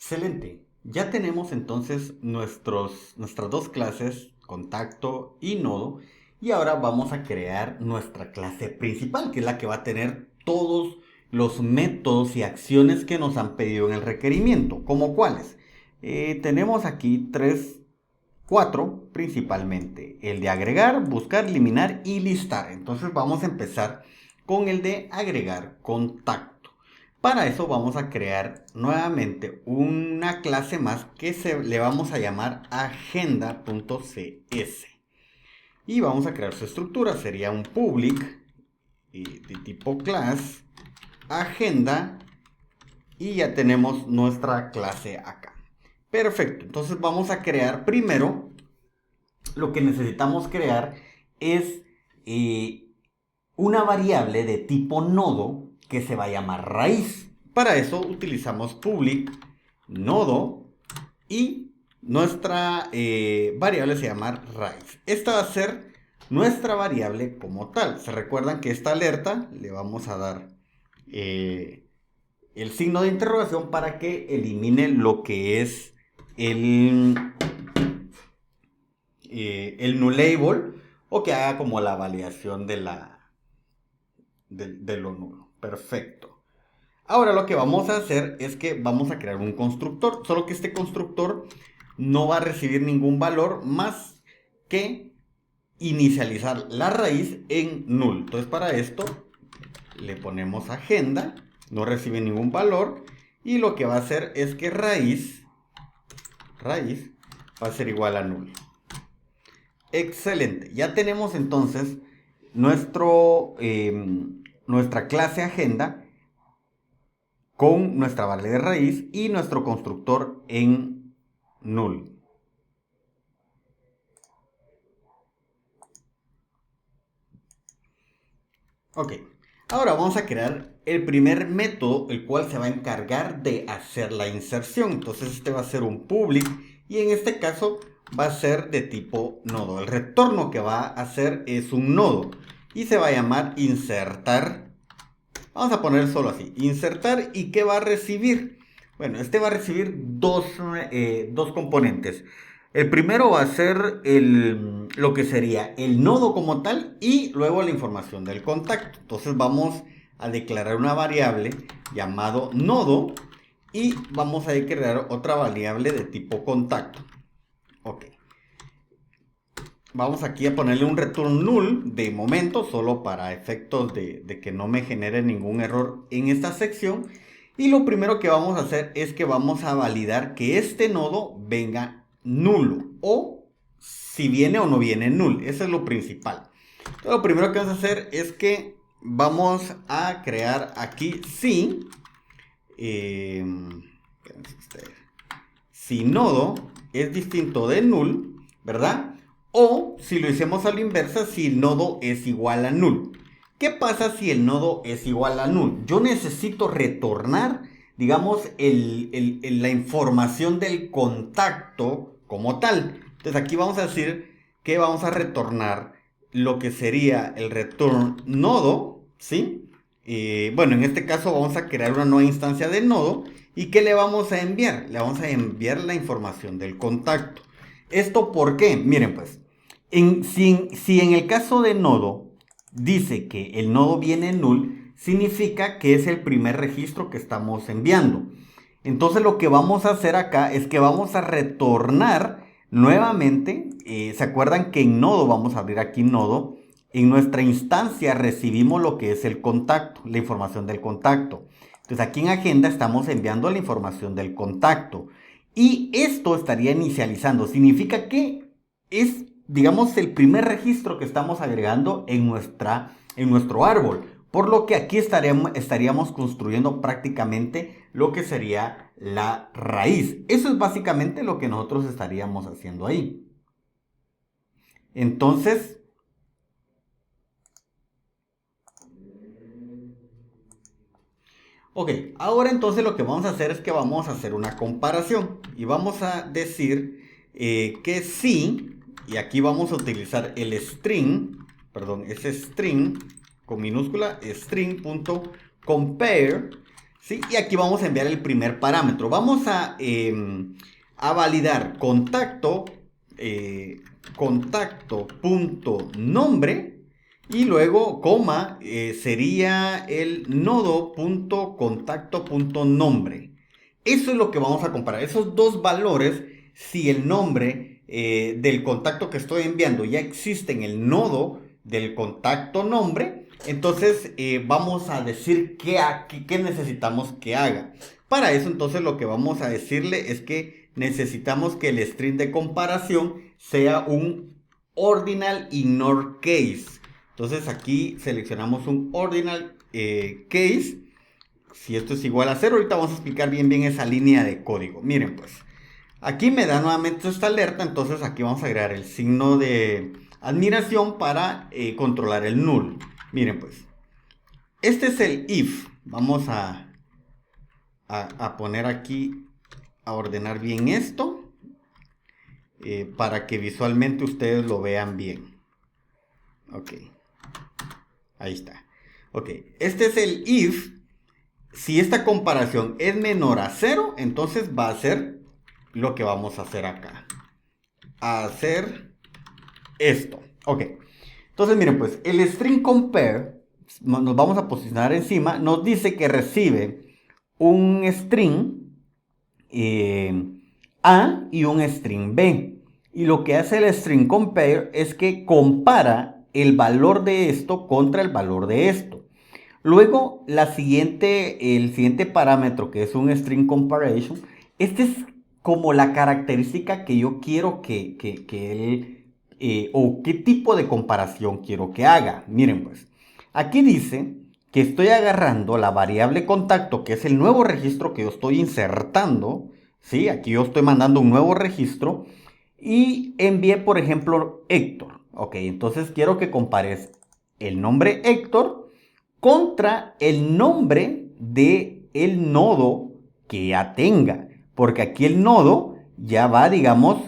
Excelente. Ya tenemos entonces nuestras dos clases, contacto y nodo. Y ahora vamos a crear nuestra clase principal, que es la que va a tener todos los métodos y acciones que nos han pedido en el requerimiento. ¿Como cuáles? Tenemos aquí cuatro principalmente. El de agregar, buscar, eliminar y listar. Entonces vamos a empezar con el de agregar contacto. Para eso vamos a crear nuevamente una clase más que le vamos a llamar agenda.cs. Y vamos a crear su estructura. Sería un public de tipo class, agenda, y ya tenemos nuestra clase acá. Perfecto, entonces vamos a crear primero, lo que necesitamos crear es una variable de tipo nodo que se va a llamar raíz. Para eso utilizamos public nodo y nuestra variable se llama raíz. Esta va a ser nuestra variable como tal. Se recuerdan que esta alerta le vamos a dar el signo de interrogación para que elimine lo que es el nullable, o que haga como la validación de lo nulo. Perfecto. Ahora lo que vamos a hacer es que vamos a crear un constructor, solo que este constructor no va a recibir ningún valor más que inicializar la raíz en null. Entonces para esto le ponemos agenda, no recibe ningún valor, y lo que va a hacer es que raíz va a ser igual a null. Excelente, ya tenemos entonces nuestra clase agenda con nuestra variable de raíz y nuestro constructor en null. Ok, ahora vamos a crear el primer método, el cual se va a encargar de hacer la inserción. Entonces este va a ser un public y en este caso va a ser de tipo nodo. El retorno que va a hacer es un nodo y se va a llamar insertar. Vamos a poner solo así, insertar. ¿Y qué va a recibir? Bueno, este va a recibir dos componentes. El primero va a ser lo que sería el nodo como tal y luego la información del contacto. Entonces vamos a declarar una variable llamado nodo y vamos a declarar otra variable de tipo contacto. Ok. Vamos aquí a ponerle un return null de momento, solo para efectos de que no me genere ningún error en esta sección. Y lo primero que vamos a hacer es que vamos a validar que este nodo venga nulo, o si viene o no viene null. Eso es lo principal. Entonces, lo primero que vamos a hacer es que vamos a crear aquí si nodo es distinto de null, ¿verdad? O si lo hicimos a la inversa, si el nodo es igual a null. ¿Qué pasa si el nodo es igual a null? Yo necesito retornar, digamos, la información del contacto como tal. Entonces aquí vamos a decir que vamos a retornar lo que sería el return nodo, ¿sí? Bueno, en este caso vamos a crear una nueva instancia de nodo. ¿Y qué le vamos a enviar? Le vamos a enviar la información del contacto. ¿Esto por qué? Miren pues, si en el caso de nodo dice que el nodo viene null, significa que es el primer registro que estamos enviando. Entonces lo que vamos a hacer acá es que vamos a retornar nuevamente. ¿Se acuerdan que en nodo, vamos a abrir aquí nodo, en nuestra instancia recibimos lo que es el contacto, la información del contacto? Entonces aquí en agenda estamos enviando la información del contacto. Y esto estaría inicializando. Significa que es, digamos, el primer registro que estamos agregando en nuestro árbol. Por lo que aquí estaríamos construyendo prácticamente lo que sería la raíz. Eso es básicamente lo que nosotros estaríamos haciendo ahí. Entonces, ok, ahora entonces lo que vamos a hacer es que vamos a hacer una comparación. Y vamos a decir que sí, y aquí vamos a utilizar el string, perdón, ese string con minúscula, string.compare, ¿sí? Y aquí vamos a enviar el primer parámetro. Vamos a validar contacto.nombre y luego coma sería el nodo.contacto.nombre. Eso es lo que vamos a comparar. Esos dos valores, si el nombre del contacto que estoy enviando ya existe en el nodo del contacto nombre, entonces vamos a decir qué necesitamos que haga. Para eso entonces lo que vamos a decirle es que necesitamos que el string de comparación sea un ordinal ignore case. Entonces aquí seleccionamos un ordinal case. Si esto es igual a 0, ahorita vamos a explicar bien esa línea de código. Miren pues, aquí me da nuevamente esta alerta, entonces aquí vamos a agregar el signo de admiración para controlar el null. Miren pues, este es el if. Vamos a poner aquí, a ordenar bien esto, para que visualmente ustedes lo vean bien. Ok, ahí está. Ok, este es el if. Si esta comparación es menor a 0, entonces va a ser lo que vamos a hacer acá. A hacer esto. Ok. Entonces miren pues, el string compare, nos vamos a posicionar encima, nos dice que recibe un string A y un string B. Y lo que hace el string compare es que compara el valor de esto contra el valor de esto. Luego, el siguiente parámetro, que es un string comparison, este es como la característica que yo quiero que él, o qué tipo de comparación quiero que haga. Miren pues, aquí dice que estoy agarrando la variable contacto, que es el nuevo registro que yo estoy insertando, ¿sí? Aquí yo estoy mandando un nuevo registro y envié, por ejemplo, Héctor. Ok, entonces quiero que compares el nombre Héctor contra el nombre de el nodo que ya tenga. Porque aquí el nodo ya va, digamos,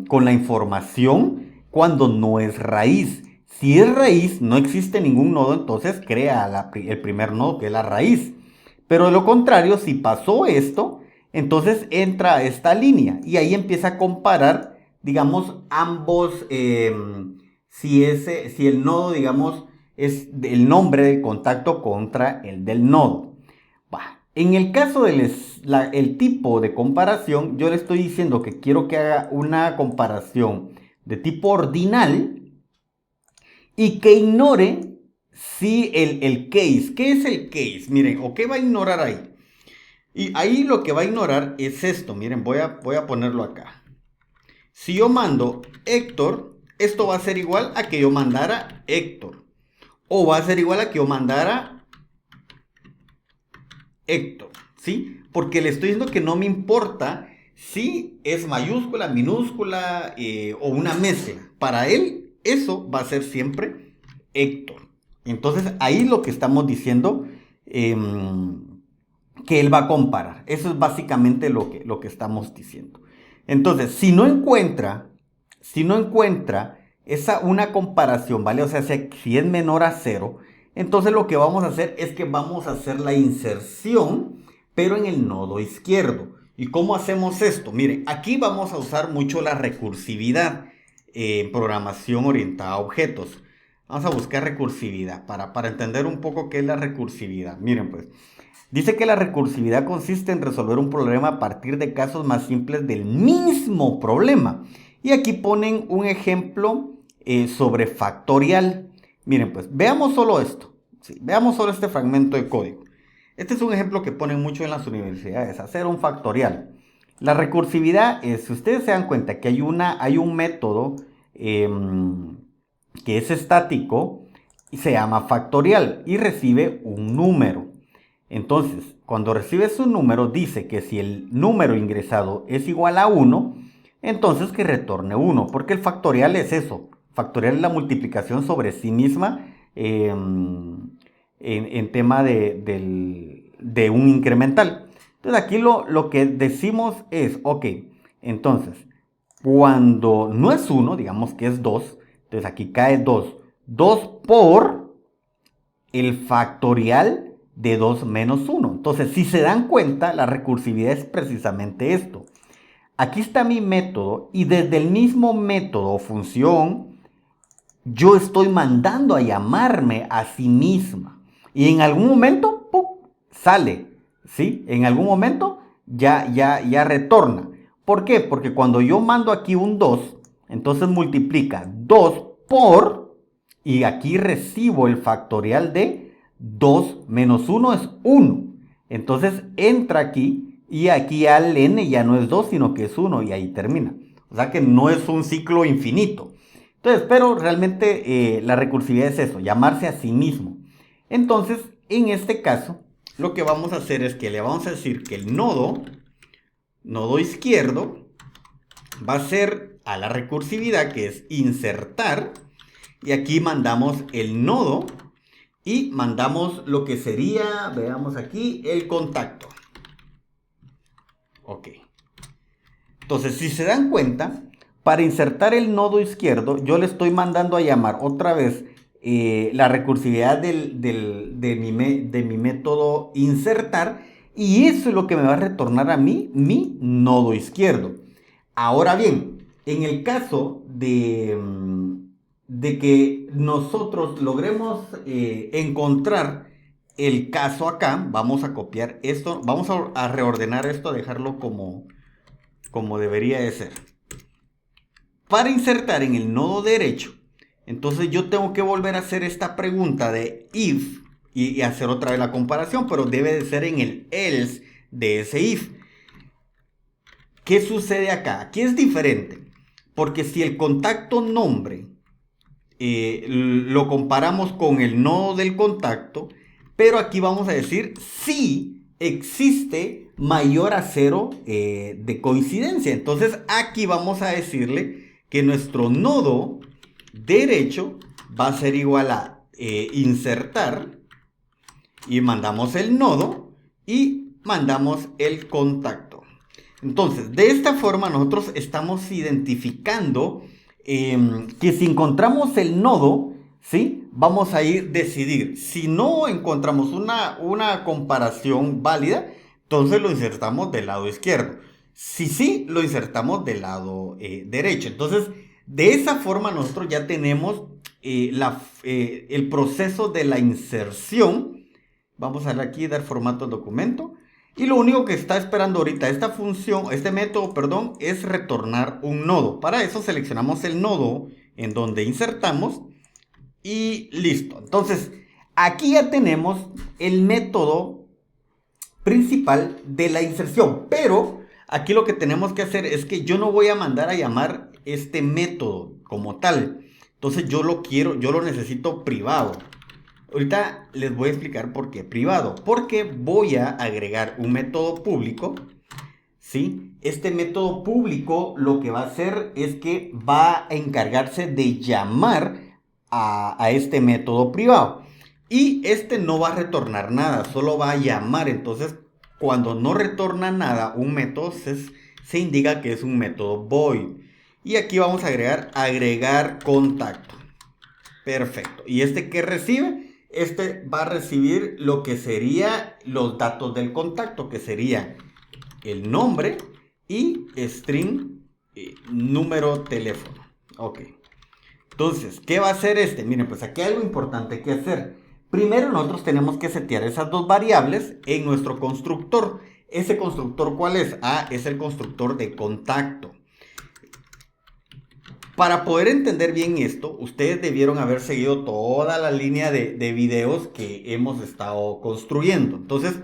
con la información cuando no es raíz. Si es raíz, no existe ningún nodo, entonces crea el primer nodo, que es la raíz. Pero de lo contrario, si pasó esto, entonces entra a esta línea y ahí empieza a comparar, digamos, ambos, si el nodo, digamos, es el nombre del contacto contra el del nodo. En el caso del tipo de comparación, yo le estoy diciendo que quiero que haga una comparación de tipo ordinal y que ignore si el case. ¿Qué es el case? Miren, ¿o qué va a ignorar ahí? Y ahí lo que va a ignorar es esto. Miren, voy a ponerlo acá. Si yo mando Héctor, esto va a ser igual a que yo mandara Héctor. O va a ser igual a que yo mandara Héctor, ¿sí? Porque le estoy diciendo que no me importa si es mayúscula, minúscula o una mezcla. Para él, eso va a ser siempre Héctor. Entonces, ahí lo que estamos diciendo que él va a comparar. Eso es básicamente lo que estamos diciendo. Entonces, si no encuentra una comparación, ¿vale? O sea, si es menor a 0, entonces lo que vamos a hacer es que vamos a hacer la inserción, pero en el nodo izquierdo. ¿Y cómo hacemos esto? Miren, aquí vamos a usar mucho la recursividad en programación orientada a objetos. Vamos a buscar recursividad para entender un poco qué es la recursividad. Miren pues, dice que la recursividad consiste en resolver un problema a partir de casos más simples del mismo problema. Y aquí ponen un ejemplo sobre factorial. Miren pues, veamos solo esto. ¿Sí? Veamos solo este fragmento de código. Este es un ejemplo que ponen mucho en las universidades, hacer un factorial. La recursividad es, si ustedes se dan cuenta que hay un método que es estático y se llama factorial y recibe un número. Entonces, cuando recibes un número, dice que si el número ingresado es igual a 1, entonces que retorne 1, porque el factorial es eso. Factorial es la multiplicación sobre sí misma en tema de un incremental. Entonces, aquí lo que decimos es, ok, entonces, cuando no es 1, digamos que es 2, entonces aquí cae 2. 2 por el factorial de 2 menos 1. Entonces, si se dan cuenta, la recursividad es precisamente esto. Aquí está mi método y desde el mismo método o función, yo estoy mandando a llamarme a sí misma. Y en algún momento, ¡pum!, sale, ¿sí? En algún momento ya retorna. ¿Por qué? Porque cuando yo mando aquí un 2, entonces multiplica 2 por, y aquí recibo el factorial de 2 menos 1 es 1. Entonces entra aquí y aquí al n ya no es 2, sino que es 1 y ahí termina. O sea que no es un ciclo infinito. Entonces, pero realmente la recursividad es eso, llamarse a sí mismo. Entonces, en este caso, lo que vamos a hacer es que le vamos a decir que el nodo izquierdo, va a ser a la recursividad, que es insertar, y aquí mandamos el nodo y mandamos lo que sería, veamos aquí, el contacto. Ok. Entonces, si se dan cuenta, para insertar el nodo izquierdo, yo le estoy mandando a llamar otra vez la recursividad de mi método insertar, y eso es lo que me va a retornar a mí mi nodo izquierdo. Ahora bien, en el caso de que nosotros logremos encontrar el caso acá, vamos a copiar esto, vamos a reordenar esto, a dejarlo como debería de ser. Para insertar en el nodo derecho, entonces yo tengo que volver a hacer esta pregunta de if y hacer otra vez la comparación, pero debe de ser en el else de ese if. ¿Qué sucede acá? Aquí es diferente, porque si el contacto nombre lo comparamos con el nodo del contacto, pero aquí vamos a decir si existe mayor a 0 de coincidencia. Entonces aquí vamos a decirle que nuestro nodo derecho va a ser igual a insertar, y mandamos el nodo y mandamos el contacto. Entonces, de esta forma nosotros estamos identificando que si encontramos el nodo, ¿sí?, vamos a decidir. Si no encontramos una comparación válida, entonces lo insertamos del lado izquierdo. Si sí, lo insertamos del lado derecho. Entonces, de esa forma nosotros ya tenemos el proceso de la inserción. Vamos a darle aquí, dar formato al documento. Y lo único que está esperando ahorita esta función, este método, perdón, es retornar un nodo. Para eso seleccionamos el nodo en donde insertamos y listo. Entonces, aquí ya tenemos el método principal de la inserción. Pero aquí lo que tenemos que hacer es que yo no voy a mandar a llamar este método como tal. Entonces yo lo necesito privado. Ahorita les voy a explicar por qué privado. Porque voy a agregar un método público, ¿sí? Este método público lo que va a hacer es que va a encargarse de llamar a este método privado. Y este no va a retornar nada, solo va a llamar. Entonces, cuando no retorna nada un método, se indica que es un método void. Y aquí vamos a agregar contacto. Perfecto. ¿Y este qué recibe? Este va a recibir lo que sería los datos del contacto, que sería el nombre y string número teléfono. Ok. Entonces, ¿qué va a hacer este? Miren, pues aquí hay algo importante que hacer. Primero nosotros tenemos que setear esas dos variables en nuestro constructor. ¿Ese constructor cuál es? Ah, es el constructor de contacto. Para poder entender bien esto, ustedes debieron haber seguido toda la línea de videos que hemos estado construyendo. Entonces,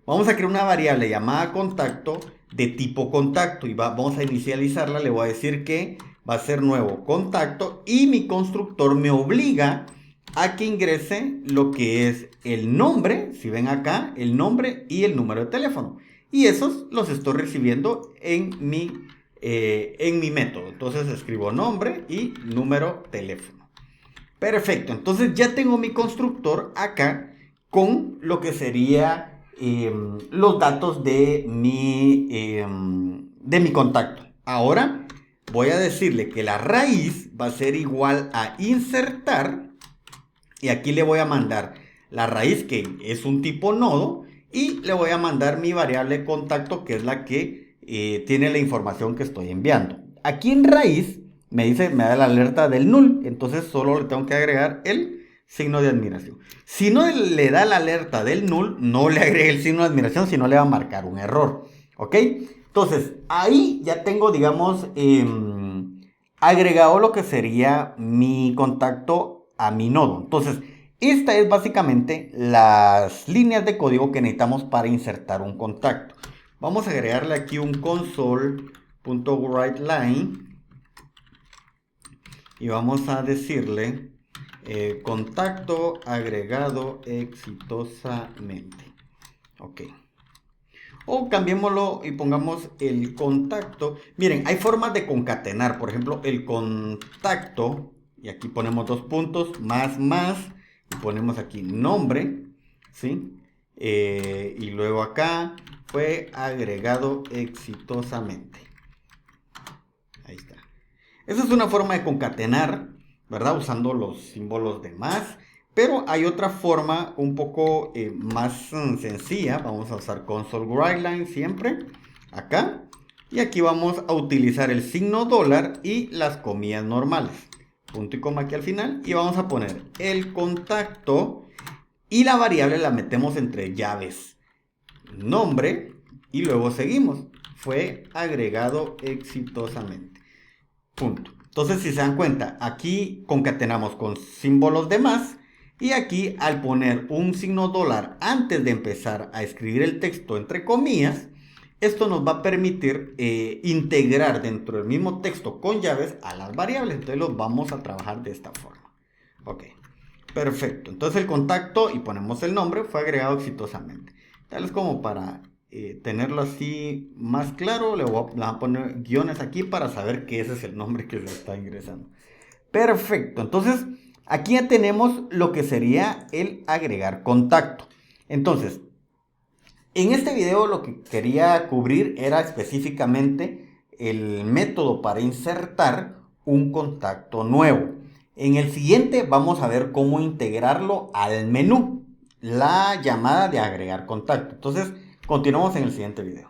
vamos a crear una variable llamada contacto de tipo contacto y vamos a inicializarla. Le voy a decir que va a ser nuevo contacto y mi constructor me obliga a que ingrese lo que es el nombre, si ven acá, el nombre y el número de teléfono. Y esos los estoy recibiendo en mi método. Entonces escribo nombre y número teléfono. Perfecto, entonces ya tengo mi constructor acá con lo que sería los datos de mi contacto. Ahora voy a decirle que la raíz va a ser igual a insertar y aquí le voy a mandar la raíz que es un tipo nodo y le voy a mandar mi variable contacto que es la que tiene la información que estoy enviando. Aquí en raíz me da la alerta del null, entonces solo le tengo que agregar el signo de admiración. Si no le da la alerta del null, no le agregue el signo de admiración, sino le va a marcar un error. ¿Ok? Entonces, ahí ya tengo, digamos, agregado lo que sería mi contacto a mi nodo. Entonces, esta es básicamente las líneas de código que necesitamos para insertar un contacto. Vamos a agregarle aquí un console.writeLine y vamos a decirle contacto agregado exitosamente. Ok. O cambiémoslo y pongamos el contacto. Miren, hay formas de concatenar. Por ejemplo, el contacto. Y aquí ponemos 2 puntos. Más. Y ponemos aquí nombre. ¿Sí? Y luego acá fue agregado exitosamente. Ahí está. Esa es una forma de concatenar, ¿verdad? Usando los símbolos de más. Pero hay otra forma un poco más sencilla. Vamos a usar console writeLine siempre. Acá. Y aquí vamos a utilizar el signo dólar y las comillas normales. Punto y coma aquí al final. Y vamos a poner el contacto. Y la variable la metemos entre llaves. Nombre. Y luego seguimos. Fue agregado exitosamente. Punto. Entonces, si se dan cuenta, aquí concatenamos con símbolos de más. Y aquí, al poner un signo dólar antes de empezar a escribir el texto entre comillas, esto nos va a permitir integrar dentro del mismo texto con llaves a las variables. Entonces, los vamos a trabajar de esta forma. Ok. Perfecto. Entonces, el contacto y ponemos el nombre fue agregado exitosamente. Tal es como para tenerlo así más claro, le voy a poner guiones aquí para saber que ese es el nombre que se está ingresando. Perfecto, entonces aquí ya tenemos lo que sería el agregar contacto. Entonces, en este video lo que quería cubrir era específicamente el método para insertar un contacto nuevo. En el siguiente vamos a ver cómo integrarlo al menú, la llamada de agregar contacto. Entonces, continuamos en el siguiente video.